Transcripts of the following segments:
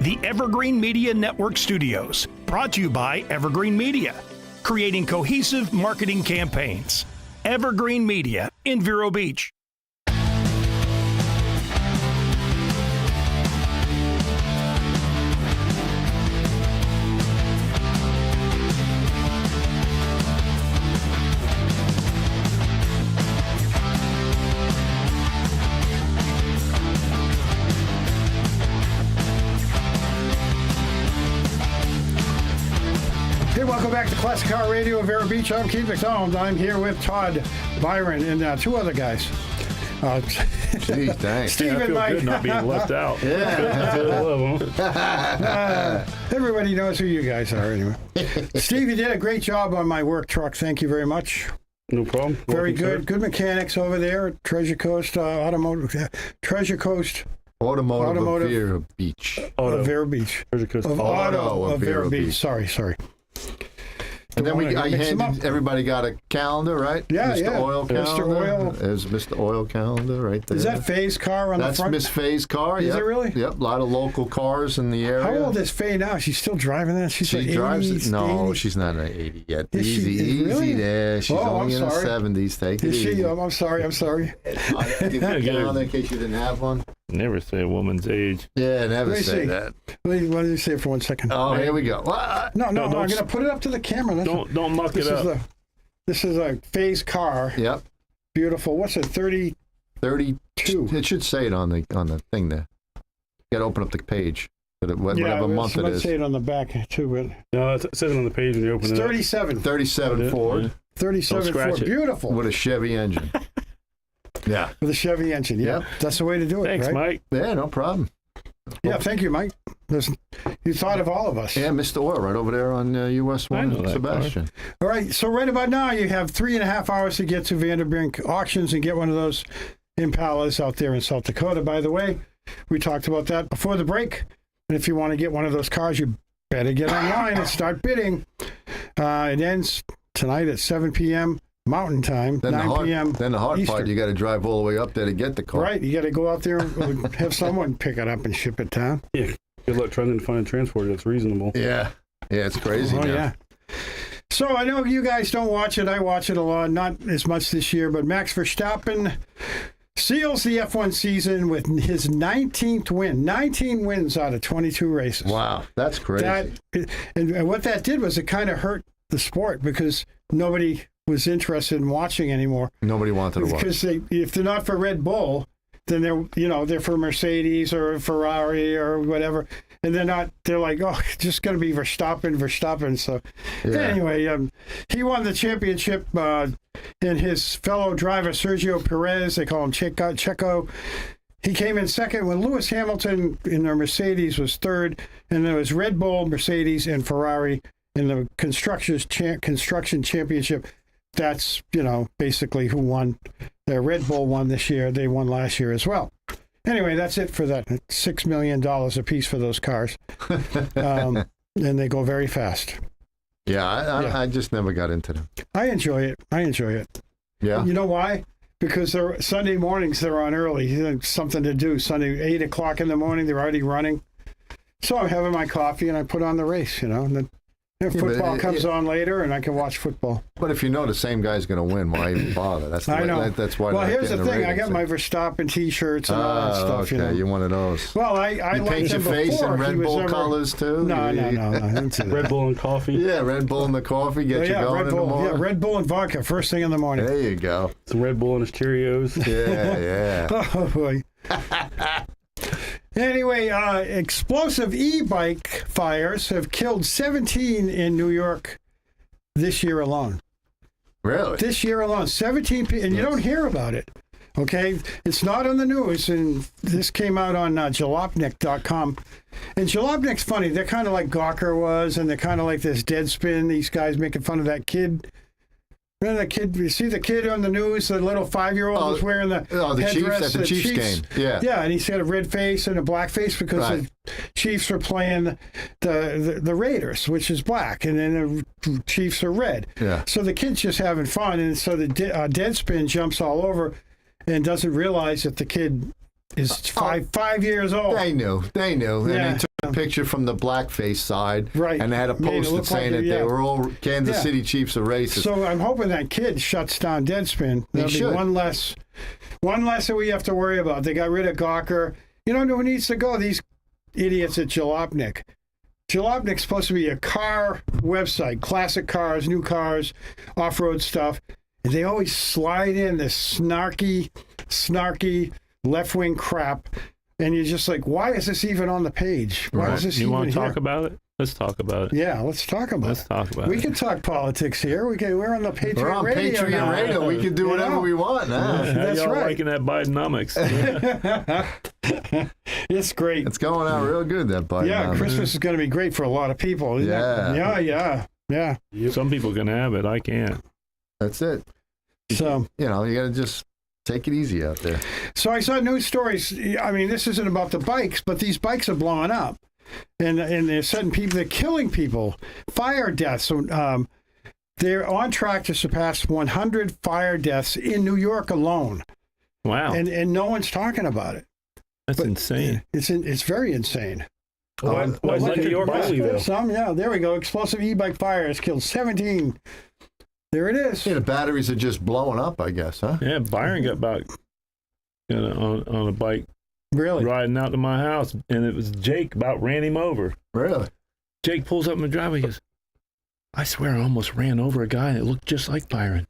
the Evergreen Media Network Studios, brought to you by Evergreen Media, creating cohesive marketing campaigns. Evergreen Media in Vero Beach. Hey, welcome back to Classic Car Radio of Vero Beach. I'm Keith McDonald. I'm here with Todd Byron and two other guys. Gee, thanks. Steve I and feel Mike. good not being left out. Yeah. I love them. Everybody knows who you guys are anyway. Steve, you did a great job on my work truck. Thank you very much. No problem. Very Welcome, good. sir. Good mechanics over there at Treasure Coast Automotive. Treasure Coast Automotive of Vero Beach. Auto. of Vero Beach. Treasure Coast. Of Auto Auto of of Vero Vero Beach. Beach. Sorry. And then I mix them handed, up. everybody got a calendar, right? Yeah, Mr. yeah. Oil Mr. calendar. Oil. There's Mr. Oil calendar right there. Is that Faye's car on That's the front? Miss Faye's car. Is Yep. it really? Yep. A lot of local cars in the area. How old is Faye now? She's still driving that? She's She like drives 80s, it. No, 80s. she's not an 80 yet. Is she- Easy really? there. She's Oh, only I'm in sorry. her 70s. Take it Is she? easy. I'm sorry. I'll give you a calendar in case you didn't have one. Never say a woman's age. Yeah, never Let me say see. that. Let me say it for 1 second. Oh, here we go. What? No, No, I'm don't going to put it up to the camera. That's Don't muck it up. This is a Faye's car. Yep. Beautiful. What's it? 30. 32. It should say it on the thing there. You got to open up the page. Whatever month it let's is. say it on the back too. But No, it says it on the page when you open it's it up. 37. 37 Yeah, Ford yeah. 37 Don't scratch Ford. it. Beautiful. with a Chevy engine. Yeah. With a Chevy engine. Yeah. Yep. That's the way to do it. Thanks, right? Mike. Yeah, no problem. Yeah. Thank you, Mike. You thought of all of us. Yeah, Mr. Oil right over there on US I 1 know in that Sebastian. All right. So right about now, you have 3.5 hours to get to Vanderbrink Auctions and get one of those Impalas out there in South Dakota. By the way, we talked about that before the break. And if you want to get one of those cars, you better get online and start bidding. It ends tonight at 7 p.m. Mountain Time, Then 9 p.m. Then the hard part, Eastern. you got to drive all the way up there to get the car. Right. You got to go out there and have someone pick it up and ship it down. Yeah. Good luck trying to find a transporter that's reasonable. Yeah. Yeah, it's crazy Oh, now. yeah. So I know you guys don't watch it. I watch it a lot, not as much this year, but Max Verstappen seals the F1 season with his 19th win. 19 wins out of 22 races. Wow, that's crazy. And what that did was it kind of hurt the sport because nobody was interested in watching anymore. Nobody wanted to watch. Because if they're not for Red Bull, then they're for Mercedes or Ferrari or whatever, and they're like, oh, it's just going to be Verstappen. So Yeah. anyway, he won the championship, and his fellow driver Sergio Perez, they call him Checo. He came in second when Lewis Hamilton in their Mercedes was third, and there was Red Bull, Mercedes, and Ferrari in the construction championship. That's, basically who won. The Red Bull won this year. They won last year as well. Anyway, that's it for that. $6 million a piece for those cars. And they go very fast. Yeah, Yeah. I just never got into them. I enjoy it. Yeah. You know why? Because Sunday mornings they're on early. There's something to do. Sunday, 8 o'clock in the morning, they're already running. So I'm having my coffee and I put on the race, and then football comes on later and I can watch football. But if you know the same guy's going to win, why even bother? I know. That's why. Well, they're here's the getting thing. I ratings. got my Verstappen T-shirts and all that stuff. Okay, you're one of those. Well, I You liked paint your him face before in he Red was Bull ever... colors too. No, I didn't do that. Red Bull and coffee. Yeah, Red Bull in the coffee, get you going Red in the Bull. morning. Yeah, Red Bull and vodka first thing in the morning. There you go. Some Red Bull and his Cheerios. Yeah. Oh boy. Anyway, explosive e-bike fires have killed 17 in New York this year alone. Really? This year alone, 17 people, and you don't hear about it. Okay, it's not on the news, and this came out on Jalopnik.com. And Jalopnik's funny. They're kind of like Gawker was, and they're kind of like this Deadspin. These guys making fun of that kid. Remember that kid? You see the kid on the news? The little 5-year-old was wearing the Chiefs headdress at the Chiefs game. Yeah. Yeah, and he's got a red face and a black face because Right. the Chiefs are playing the Raiders, which is black, and then the Chiefs are red. Yeah. So the kid's just having fun, and so the Deadspin jumps all over and doesn't realize that the kid is 5 years old. They knew. Yeah. And they took Yeah. a picture from the blackface side, Right. and they had a Made it post-it look saying like that it, they yeah. were all Kansas Yeah. City Chiefs are racist. So I'm hoping that kid shuts down Deadspin. There'll be should. one less that we have to worry about. They got rid of Gawker. You know who needs to go? These idiots at Jalopnik. Jalopnik's supposed to be a car website, classic cars, new cars, off-road stuff. And they always slide in this snarky left-wing crap. And you're just like, why is this even on the page? Why is this You even want to here? talk about it? Let's talk about it. Yeah, let's talk about Let's it. talk about We it. can talk politics here. We're on the Patriot We're on Radio Patriot now. Radio. We can do You whatever know? we want now. How That's y'all right. liking that Bidenomics? It's great. It's going out real good, that Biden. Yeah, Christmas is going to be great for a lot of people. Isn't Yeah. it? Yeah. Some people can have it. I can't. That's it. So You know, you got to just take it easy out there. I saw news stories. I mean, this isn't about the bikes, but these bikes are blowing up, and they're setting people. They're killing people. Fire deaths. They're on track to surpass 100 fire deaths in New York alone, Wow. and no one's talking about it. That's insane. It's very insane. Why is Look New at York bikes. only, though? Some, yeah, there we go. Explosive e-bike fire has killed 17. There it is. Yeah, the batteries are just blowing up, I guess, huh? Yeah, Byron got back on a bike Really? riding out to my house, and it was Jake about ran him over. Really? Jake pulls up in the driveway. He goes, I swear I almost ran over a guy that looked just like Byron.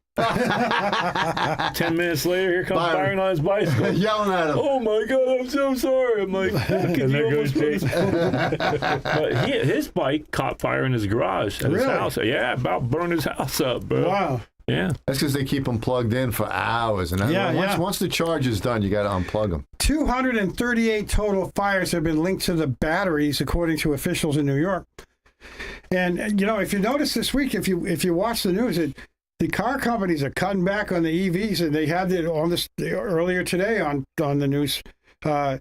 10 minutes later, here comes Byron. Byron on his bicycle. Yelling at him. Oh my God, I'm so sorry. I'm like, And there goes Jake. But his bike caught fire in his garage at his Really? house. Yeah, about burned his house up, bro. Wow. Yeah. That's because they keep them plugged in for hours. And then Yeah, once the charge is done, you got to unplug them. 238 total fires have been linked to the batteries, according to officials in New York. And you know, if you notice this week, if you watch the news, the car companies are cutting back on the EVs, and they had it on this earlier today on the news. No,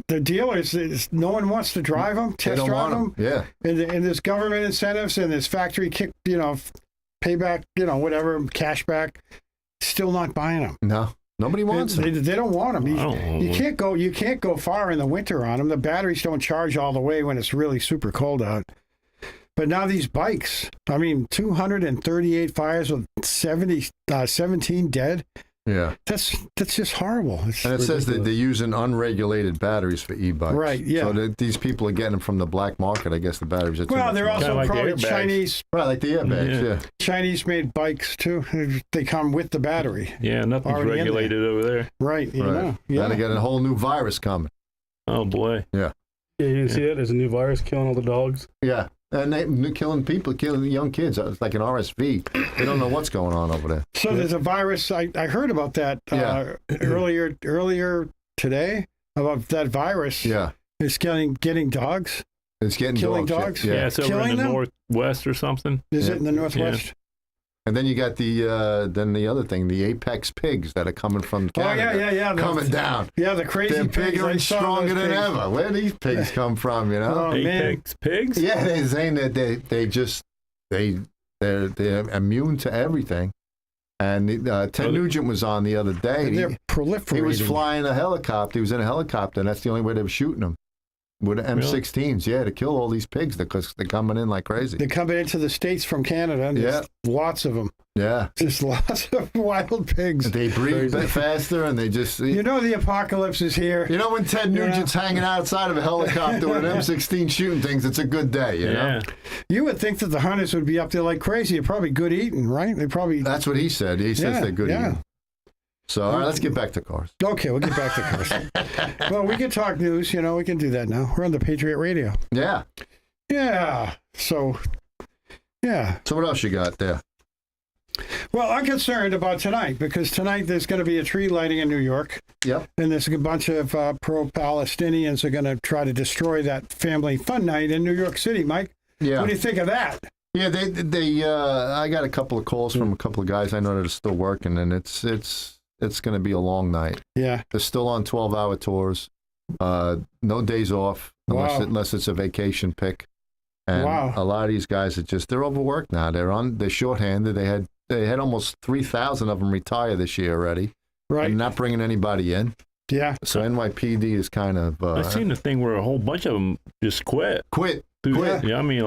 the dealers, no one wants to drive them, They test don't drive want them. them. Yeah. And there's government incentives, and there's factory payback, whatever, cash back. Still not buying them. No. Nobody wants They them. don't want them. I don't You can't go far in the winter on them. The batteries don't charge all the way when it's really super cold out. But now these bikes, 238 fires with 17 dead. Yeah. That's just horrible. It's And it says that ridiculous. they're using unregulated batteries for e-bikes. Right, yeah. So these people are getting them from the black market. I guess the batteries are too Well, much they're money. also Kinda like the probably airbags. Right, like the airbags, Yeah. yeah. Chinese made bikes too. They come with the battery. Yeah, nothing's Already in there. regulated over there. Right. You Right. know. Now Yeah. they got a whole new virus coming. Oh, boy. Yeah, you didn't see that? There's a new virus killing all the dogs. Yeah. And they're killing people, killing young kids. It's like an RSV. They don't know what's going on over there. So there's a virus. I heard about that Yeah. earlier today about that virus. Yeah. It's getting dogs. It's getting Killing dogs. dogs? Yeah, Yeah. it's over Killing in the them? northwest or something. Is Yeah. it in the Northwest? And then you got the other thing, the apex pigs that are coming from Oh, Canada. yeah. Coming down. Yeah, the crazy They're pigs. bigger I and saw stronger those than pigs. ever. Where do these pigs come from, you know? Oh, man. Apex pigs? Yeah, they're saying that they're immune to everything. And Ted Nugent was on the other day. And they're proliferating. He was flying a helicopter. He was in a helicopter, and that's the only way they were shooting them. With M16s, yeah, to kill all these pigs because they're coming in like crazy. They're coming into the States from Canada, and there's lots of them. Yeah. Just lots of wild pigs. They breathe a bit faster, and they just... You know the apocalypse is here. You know when Ted Nugent's hanging outside of a helicopter with an M16 shooting things, it's a good day, you know? Yeah. You would think that the hunters would be up there like crazy. They're probably good eating, right? They probably... That's what he said. He says they're good eating. So, all right, let's get back to cars. Okay, we'll get back to cars. Well, we can talk news. We can do that now. We're on the Patriot Radio. Yeah. Yeah. So, yeah. So what else you got there? Well, I'm concerned about tonight because tonight there's going to be a tree lighting in New York. Yep. And there's a bunch of pro-Palestinians are going to try to destroy that family fun night in New York City, Mike. Yeah. What do you think of that? Yeah, they I got a couple of calls from a couple of guys I know that are still working, and it's going to be a long night. Yeah. They're still on 12-hour tours. No days off unless it's a vacation pick. And a lot of these guys they're overworked now. They're shorthanded. They had almost 3,000 of them retire this year already. Right. And not bringing anybody in. Yeah. So NYPD is kind of. I seen the thing where a whole bunch of them just quit. Quit. Yeah, I mean,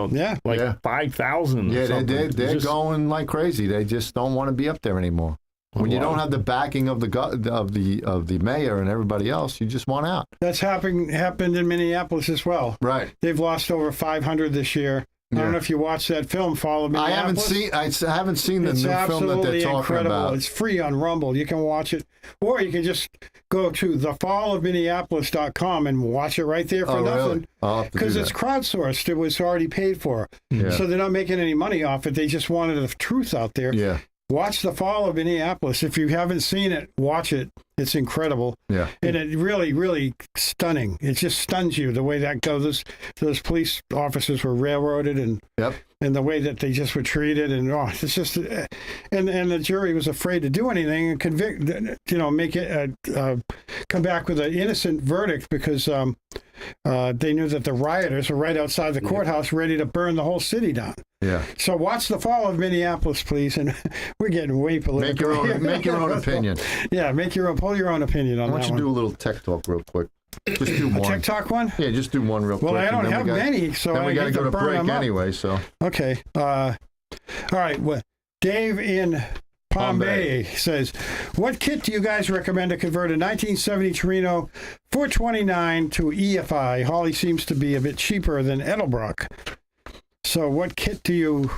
like 5,000. Yeah, they're they're going like crazy. They just don't want to be up there anymore. When you don't have the backing of the mayor and everybody else, you just want out. That's happened in Minneapolis as well. Right. They've lost over 500 this year. I don't know if you watched that film, Fall of Minneapolis. I haven't seen the new film that they're talking incredible. about. It's free on Rumble. You can watch it, or you can just go to thefallofminneapolis.com and watch it right there for nothing. Because it's crowdsourced. It was already paid for. Yeah. So they're not making any money off it. They just wanted the truth out there. Yeah. Watch The Fall of Minneapolis. If you haven't seen it, watch it. It's incredible. Yeah. And it really, really stunning. It just stuns you the way that goes. Those police officers were railroaded and the way that they just were treated. And it's just, and the jury was afraid to do anything and convict, make it, come back with an innocent verdict because they knew that the rioters were right outside the courthouse ready to burn the whole city down. Yeah. So watch The Fall of Minneapolis, please. And we're getting way political. Make your own opinion. Yeah, pull your own opinion on that one. Why don't you do a little tech talk real quick? Just do one. A tech talk one? Yeah, just do one real quick. Well, I don't have many, so then we got to go to break anyway. So okay. All right. Well, Dave in Palm Bay says, "What kit do you guys recommend to convert a 1970 Torino 429 to EFI? Holly seems to be a bit cheaper than Edelbrock. So, what kit do you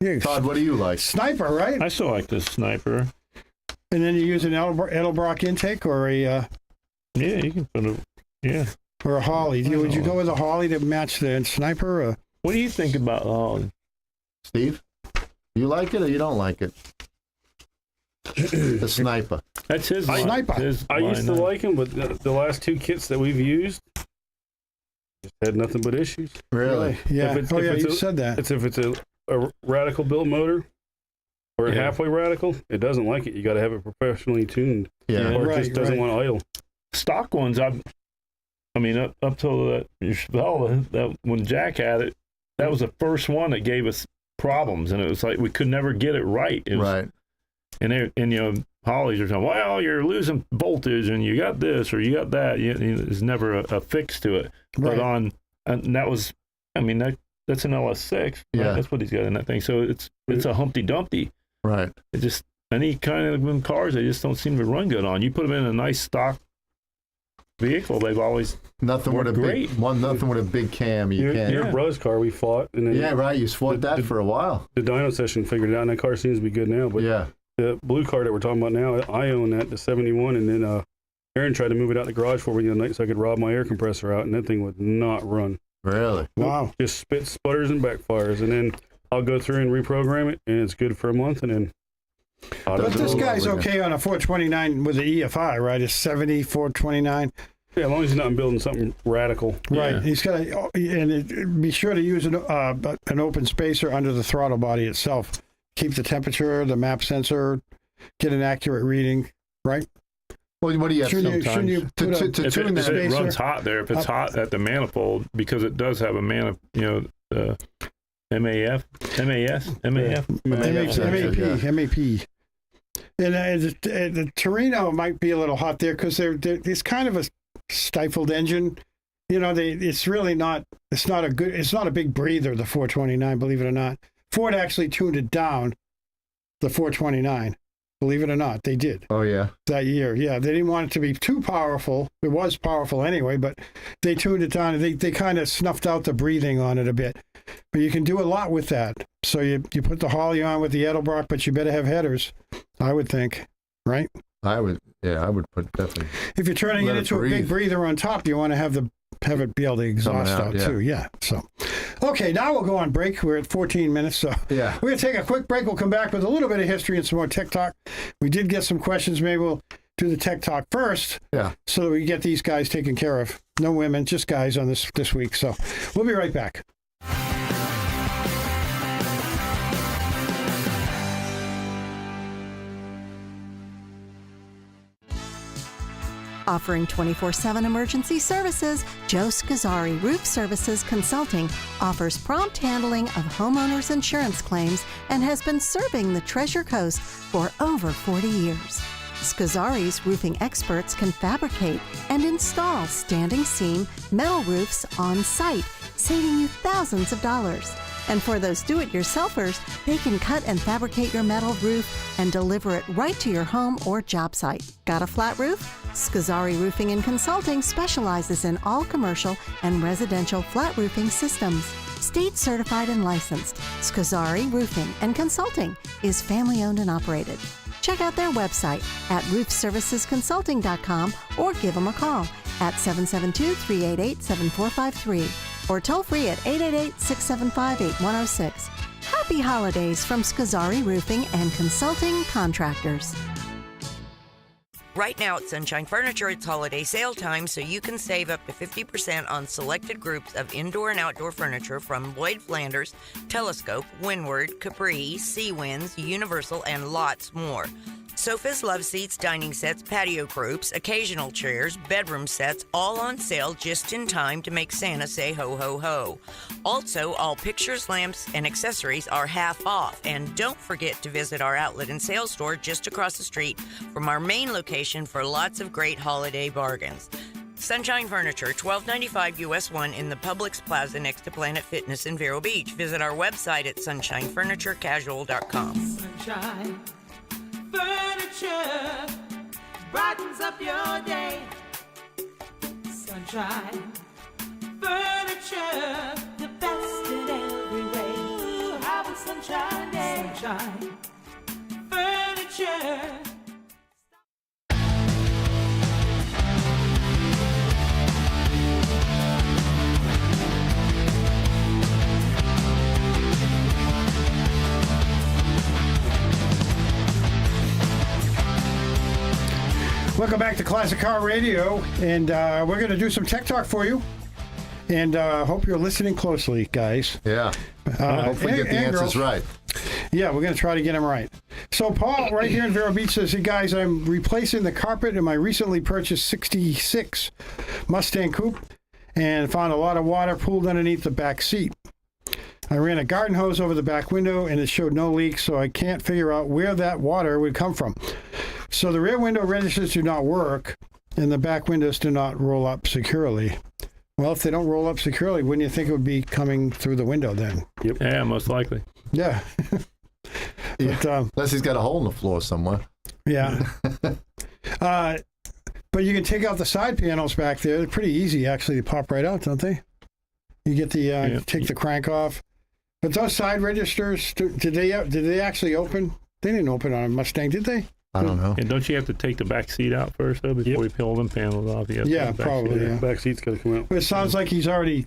use? Todd, what do you like? Sniper, right? I still like the Sniper. And then you use an Edelbrock intake or a yeah, you can put or a Holly. Would you go with a Holly to match the Sniper? Or? What do you think about Holly? Steve, you like it or you don't like it? The Sniper. That's his Sniper. I used to like him, but the last two kits that we've used just had nothing but issues. Really? Yeah. You said that. If it's a radical built motor or a halfway radical, it doesn't like it. You got to have it professionally tuned. Yeah. Or it just doesn't want to idle. Stock ones, I mean, up till that when Jack had it, that was the first one that gave us problems, and it was like we could never get it right. Right. And Hollies are saying, well, you're losing voltage, and you got this or you got that. There's never a fix to it. Right. But and that was, I mean, that's an LS6. Right? Yeah. That's what he's got in that thing. So it's a Humpty Dumpty. Right. It just any kind of cars, they just don't seem to run good on. You put them in a nice stock vehicle, they've always nothing with a great. Nothing with a big cam. Your brother's car we fought, and then right. You fought that for a while. The dyno session figured it out, and that car seems to be good now. But the blue car that we're talking about now, I own that, the 71, and then Aaron tried to move it out the garage for me the other night so I could rob my air compressor out, and that thing would not run. Really? Wow. Just spits, sputters, and backfires, and then I'll go through and reprogram it, and it's good for a month, and then. But this guy's okay on a 429 with the EFI, right? It's 70 429. Yeah, as long as he's not building something radical. Right. Yeah. He's got to, be sure to use an open spacer under the throttle body itself. Keep the temperature, the map sensor, get an accurate reading, right? Well, what do you have sometimes? Shouldn't you put to tune the if spacer? it runs hot there, if it's hot at the manifold, because it does have a MAF. MAP. And the Torino might be a little hot there because it's kind of a stifled engine. It's really not. It's not a big breather. The 429, believe it or not, Ford actually tuned it down. The 429, believe it or not, they did. Oh yeah. That year, yeah, they didn't want it to be too powerful. It was powerful anyway, but they tuned it down. They kind of snuffed out the breathing on it a bit. But you can do a lot with that. So you put the Holly on with the Edelbrock, but you better have headers, I would think, right? I would put definitely. If you're turning it into a big breather on top, you want to have it be able to exhaust out too. Yeah. So, okay, now we'll go on break. We're at 14 minutes, so yeah, we're gonna take a quick break. We'll come back with a little bit of history and some more tech talk. We did get some questions. Maybe we'll do the tech talk first. Yeah. So that we get these guys taken care of. No women, just guys on this week. So we'll be right back. Offering 24/7 emergency services, Joe Scazzari Roof Services Consulting offers prompt handling of homeowners' insurance claims and has been serving the Treasure Coast for over 40 years. Scazzari's roofing experts can fabricate and install standing seam metal roofs on site, saving you thousands of dollars. And for those do-it-yourselfers, they can cut and fabricate your metal roof and deliver it right to your home or job site. Got a flat roof? Scazzari Roofing and Consulting specializes in all commercial and residential flat roofing systems. State certified and licensed, Scazzari Roofing and Consulting is family-owned and operated. Check out their website at roofservicesconsulting.com or give them a call at 772-388-7453 or toll free at 888-675-8106. Happy holidays from Scazzari Roofing and Consulting Contractors. Right now at Sunshine Furniture, it's holiday sale time, so you can save up to 50% on selected groups of indoor and outdoor furniture from Lloyd Flanders, Telescope, Windward, Capri, Seawinds, Universal, and lots more. Sofas, love seats, dining sets, patio groups, occasional chairs, bedroom sets, all on sale just in time to make Santa say ho, ho, ho. Also, all pictures, lamps, and accessories are half off. And don't forget to visit our outlet and sales store just across the street from our main location for lots of great holiday bargains. Sunshine Furniture, 1295 US 1 in the Publix Plaza next to Planet Fitness in Vero Beach. Visit our website at sunshinefurniturecasual.com. Sunshine Furniture brightens up your day. Sunshine Furniture, the best in every way. Ooh, have a sunshine day. Sunshine Furniture. Welcome back to Classic Car Radio, and we're going to do some tech talk for you, and hope you're listening closely, guys. Yeah. Hopefully get the answers right. Yeah, we're going to try to get them right. So Paul, right here in Vero Beach, says, hey guys, I'm replacing the carpet in my recently purchased 66 Mustang Coupe and found a lot of water pooled underneath the back seat. I ran a garden hose over the back window and it showed no leaks, so I can't figure out where that water would come from. So the rear window registers do not work and the back windows do not roll up securely. Well, if they don't roll up securely, wouldn't you think it would be coming through the window then? Yep. Yeah, most likely. Yeah. Yeah. But, unless he's got a hole in the floor somewhere. Yeah. But you can take out the side panels back there. They're pretty easy, actually, to pop right out, don't they? You get the take the crank off. But those side registers, did they actually open? They didn't open on a Mustang, did they? I don't know. And don't you have to take the back seat out first, though, before you peel them panels off? Yeah, probably. Yeah. Back seat's got to come out. But it sounds like he's already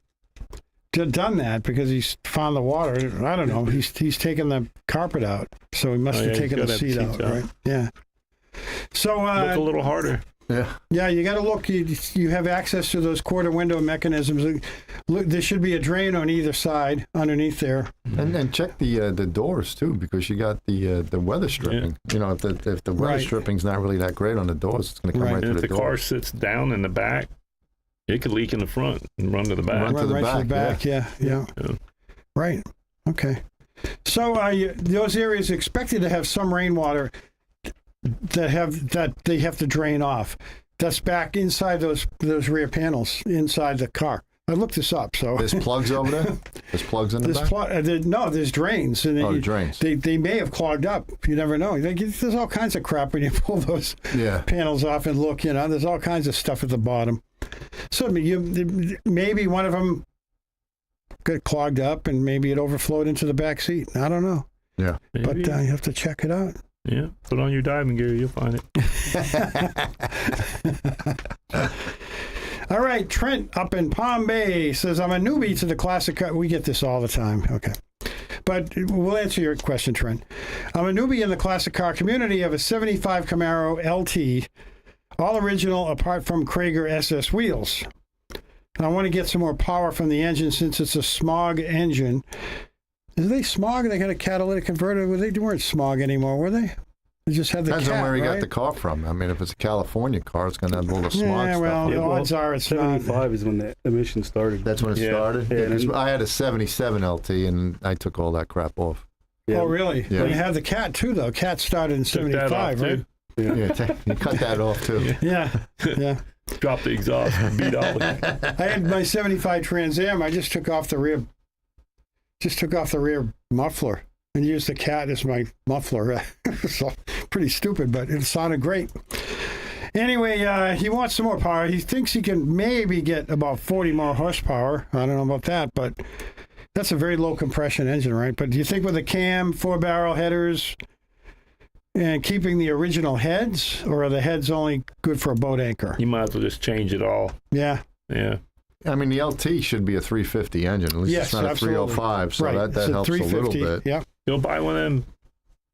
done that because he's found the water. I don't know. He's taken the carpet out, so he must have taken the seat out, right? Yeah. So look a little harder. Yeah, you got to look. You have access to those quarter window mechanisms. Look, there should be a drain on either side underneath there. And check the doors too, because you got the weather stripping. Yeah. You know, if the weather stripping's not really that great on the doors, it's going to come right through the door. If the car sits down in the back, it could leak in the front and run to the back. Run to the back. Yeah. Right. Okay. So those areas expected to have some rainwater that they have to drain off. That's back inside those rear panels inside the car. I looked this up. So there's plugs over there. There's plugs in the back. No, there's drains. And drains. They may have clogged up. You never know. There's all kinds of crap when you pull those panels off and look. You know, there's all kinds of stuff at the bottom. So maybe one of them got clogged up and maybe it overflowed into the back seat. I don't know. Yeah, but you have to check it out. Yeah, put on your diving gear, you'll find it. All right, Trent up in Palm Bay says, I'm a newbie to the classic car. We get this all the time. Okay. But we'll answer your question, Trent. I'm a newbie in the classic car community of a 75 Camaro LT, all original apart from Krager SS wheels. And I want to get some more power from the engine since it's a smog engine. Is they smog? They got a catalytic converter. They weren't smog anymore, were they? They just had the Depends on where you right? got the car from. I mean, if it's a California car, it's going to have a little smog stuff. Well, the odds are it's 75 is when the emission started. That's when it started? Yeah, I had a 77 LT, and I took all that crap off. Yeah. Oh, really? Yeah. You had the Cat, too, though. Cat started in 75, right? Yeah. You cut that off too. Yeah. Drop the exhaust and beat Ollie. I had my 75 Trans Am. I just took off the rear muffler and used the cat as my muffler. So pretty stupid, but it sounded great. Anyway, he wants some more power. He thinks he can maybe get about 40 more horsepower. I don't know about that, but that's a very low compression engine, right? But do you think with a cam, 4-barrel headers, and keeping the original heads, or are the heads only good for a boat anchor? You might as well just change it all. Yeah. Yeah. I mean, the LT should be a 350 engine. At least it's not absolutely. a 305, so Right. that helps a little bit. Yeah. You'll buy one of them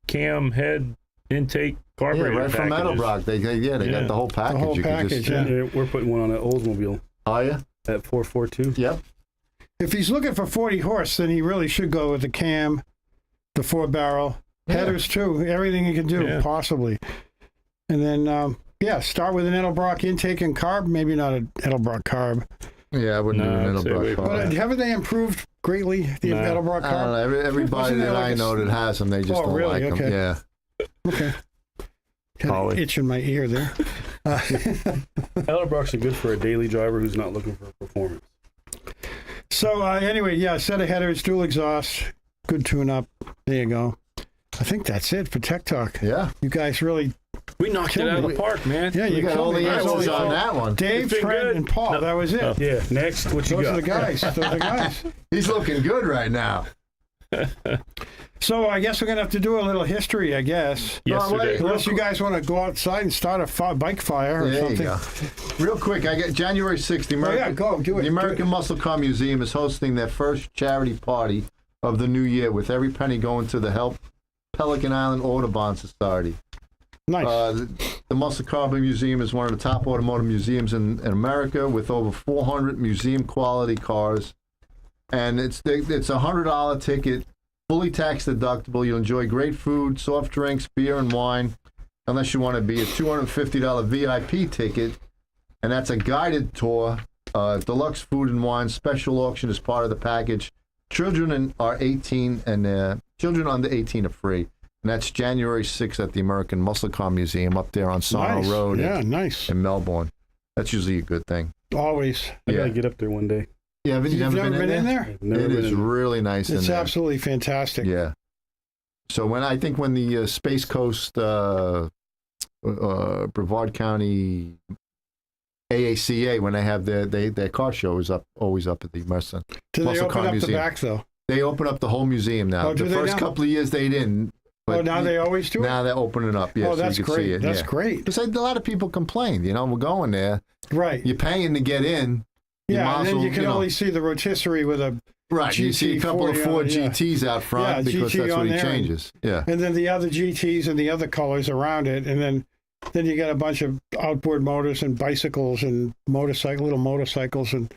cam head intake Yeah, carburetor right from packages. Metalbrock. They got the whole package. whole You could package, just, yeah. Yeah, we're putting one on that Oldsmobile Oh, yeah? at 442. Yep. If he's looking for 40 horse, then he really should go with the cam, the 4-barrel, headers too, everything he can do, possibly. And then, start with an Edelbrock intake and carb, maybe not an Edelbrock carb. Yeah, I wouldn't do an I'd stay away Edelbrock from car. But haven't they improved greatly, the Edelbrock I don't know. carb? Everybody Wasn't there that like I know that has them, they just don't really? like them. Okay. Yeah. Okay. Kind of Ollie. itch in my ear there. Edelbrocks are good for a daily driver who's not looking for performance. So anyway, set of headers, dual exhaust, good tune-up. There you go. I think that's it for Tech Talk. Yeah. You guys really... We knocked it out of the park, man. Yeah, You got all the answers on that one. Dave, It's been Trent, good. and Paul. That was it. Yeah, next, what you Those got? are the guys. Those are the guys. He's looking good right now. So I guess we're going to have to do a little history, I guess. Yesterday. Unless you guys want to go outside and start a bike fire or There something. you go. Real quick, I got January 6th. The American, go. Do it. The American Muscle Car Museum is hosting their first charity party of the new year, with every penny going to the Help Pelican Island Audubon Society. Nice. The Muscle Car Museum is one of the top automotive museums in America, with over 400 museum quality cars, and it's a $100 ticket, fully tax deductible. You'll enjoy great food, soft drinks, beer, and wine, unless you want to be a $250 VIP ticket, and that's a guided tour, deluxe food and wine, special auction as part of the package. Children are 18, and children under 18 are free. And that's January 6th at the American Muscle Car Museum up there on Sarno Nice. Road Nice. in Melbourne. That's usually a good thing. Always. I gotta get up there one day. Yeah, haven't you You've never been in there? I've never It been is in. really nice in It's there. absolutely fantastic. Yeah. So when the Space Coast Brevard County AACA, when they have their car show, is always up at the Mercer. Do they Muscle open Car up Museum. the back, though? They open up the whole museum now. Oh, do the they first now? couple of years they didn't. But Now they always do it? Now they're opening up. Yeah, Oh, that's so you can great. see it. That's yeah. great. Because a lot of people complained. We're going there. Right. You're paying to get in. Yeah, and then you can only see the rotisserie with a... Right, you see a couple of GT40 Ford on it, yeah. GTs out front Yeah, because GT that's on what he there and- changes. Yeah. And then the other GTs and the other colors around it. And then you got a bunch of outboard motors and bicycles and little motorcycles. And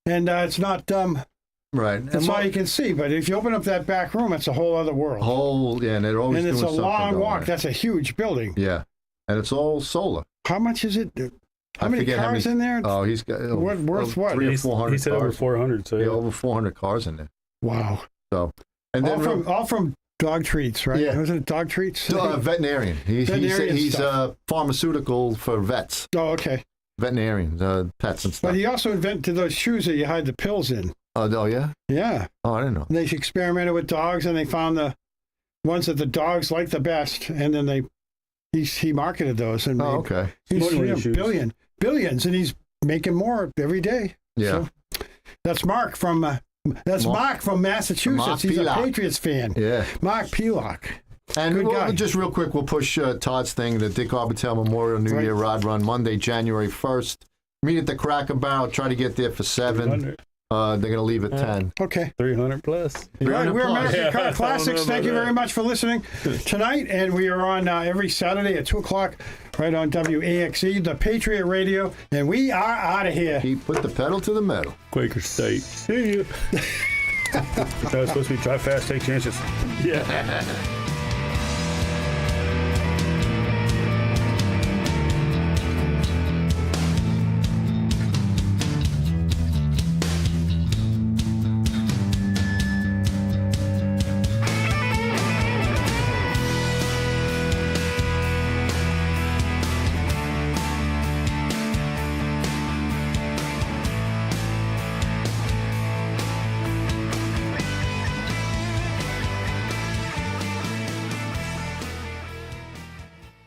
it's not... Right. That's all you can see. But if you open up that back room, it's a whole other world. And they're always And doing it's a something long going walk. on. That's a huge building. Yeah. And it's all solar. How much is it? How I many forget cars in there? Oh, he's got Worth what? 300 or 400 He said over cars. 400. So Yeah, over 400 cars in there. Wow. So, and then All from dog treats, right? Yeah. Wasn't it dog treats? veterinarian. Veterinarian He's stuff. pharmaceutical for vets, Oh, okay. veterinarians, pets and stuff. But he also invented those shoes that you hide the pills in. Oh, yeah? Yeah. Oh, I didn't know. And they experimented with dogs, and they found the ones that the dogs liked the best, and then he marketed those. And Oh, made, okay. he's Smuggling shoes. billions, and he's making more every day. Yeah. So, that's Mark from Massachusetts. Mark He's Pilock. a Patriots fan. Yeah. Mark Pilock. And Good guy. just real quick, we'll push Todd's thing, the Dick Arbitel Memorial New Right. Year Rod Run, Monday, January 1st. Meet at the Cracker Barrel. Try to get there for 7. 300. They're going to leave at 10. Okay. 300 plus. Right, 300 we're plus. American Yeah, I Car don't Classics. know Thank you about very that. much for listening tonight. And we are on every Saturday at 2 o'clock right on WAXE, the Patriot Radio. And we are out of here. Put the pedal to the metal. Quaker State. See you. That was supposed to be try fast, take chances. Yeah.